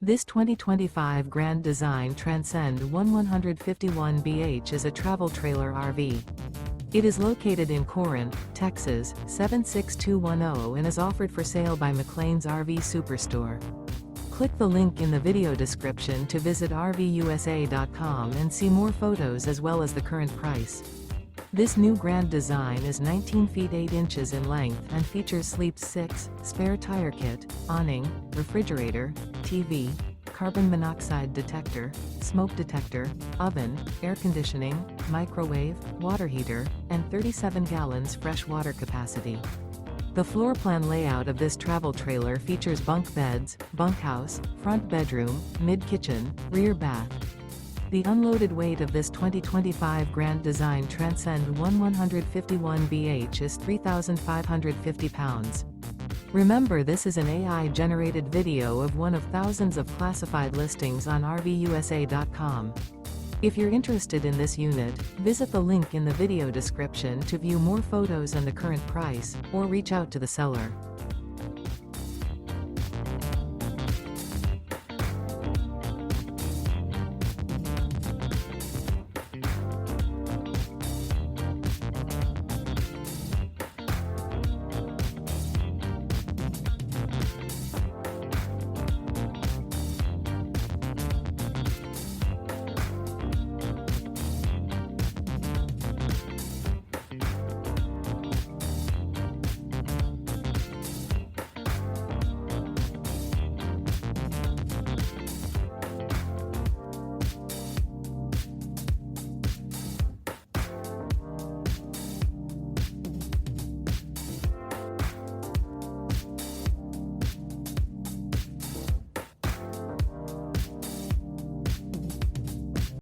This 2025 Grand Design Transcend One 151BH is a travel trailer RV. It is located in Corinth, Texas, 76210 and is offered for sale by McClain's RV Superstore. Click the link in the video description to visit RVUSA.com and see more photos as well as the current price. This new Grand Design is 19 feet 8 inches in length and features sleeps 6, spare tire kit, awning, refrigerator, TV, carbon monoxide detector, smoke detector, oven, air conditioning, microwave, water heater, and 37 gallons fresh water capacity. The floor plan layout of this travel trailer features bunk beds, bunkhouse, front bedroom, mid-kitchen, rear bath. The unloaded weight of this 2025 Grand Design Transcend One 151BH is 3,550 pounds. Remember, this is an AI-generated video of one of thousands of classified listings on RVUSA.com. If you're interested in this unit, visit the link in the video description to view more photos and the current price, or reach out to the seller.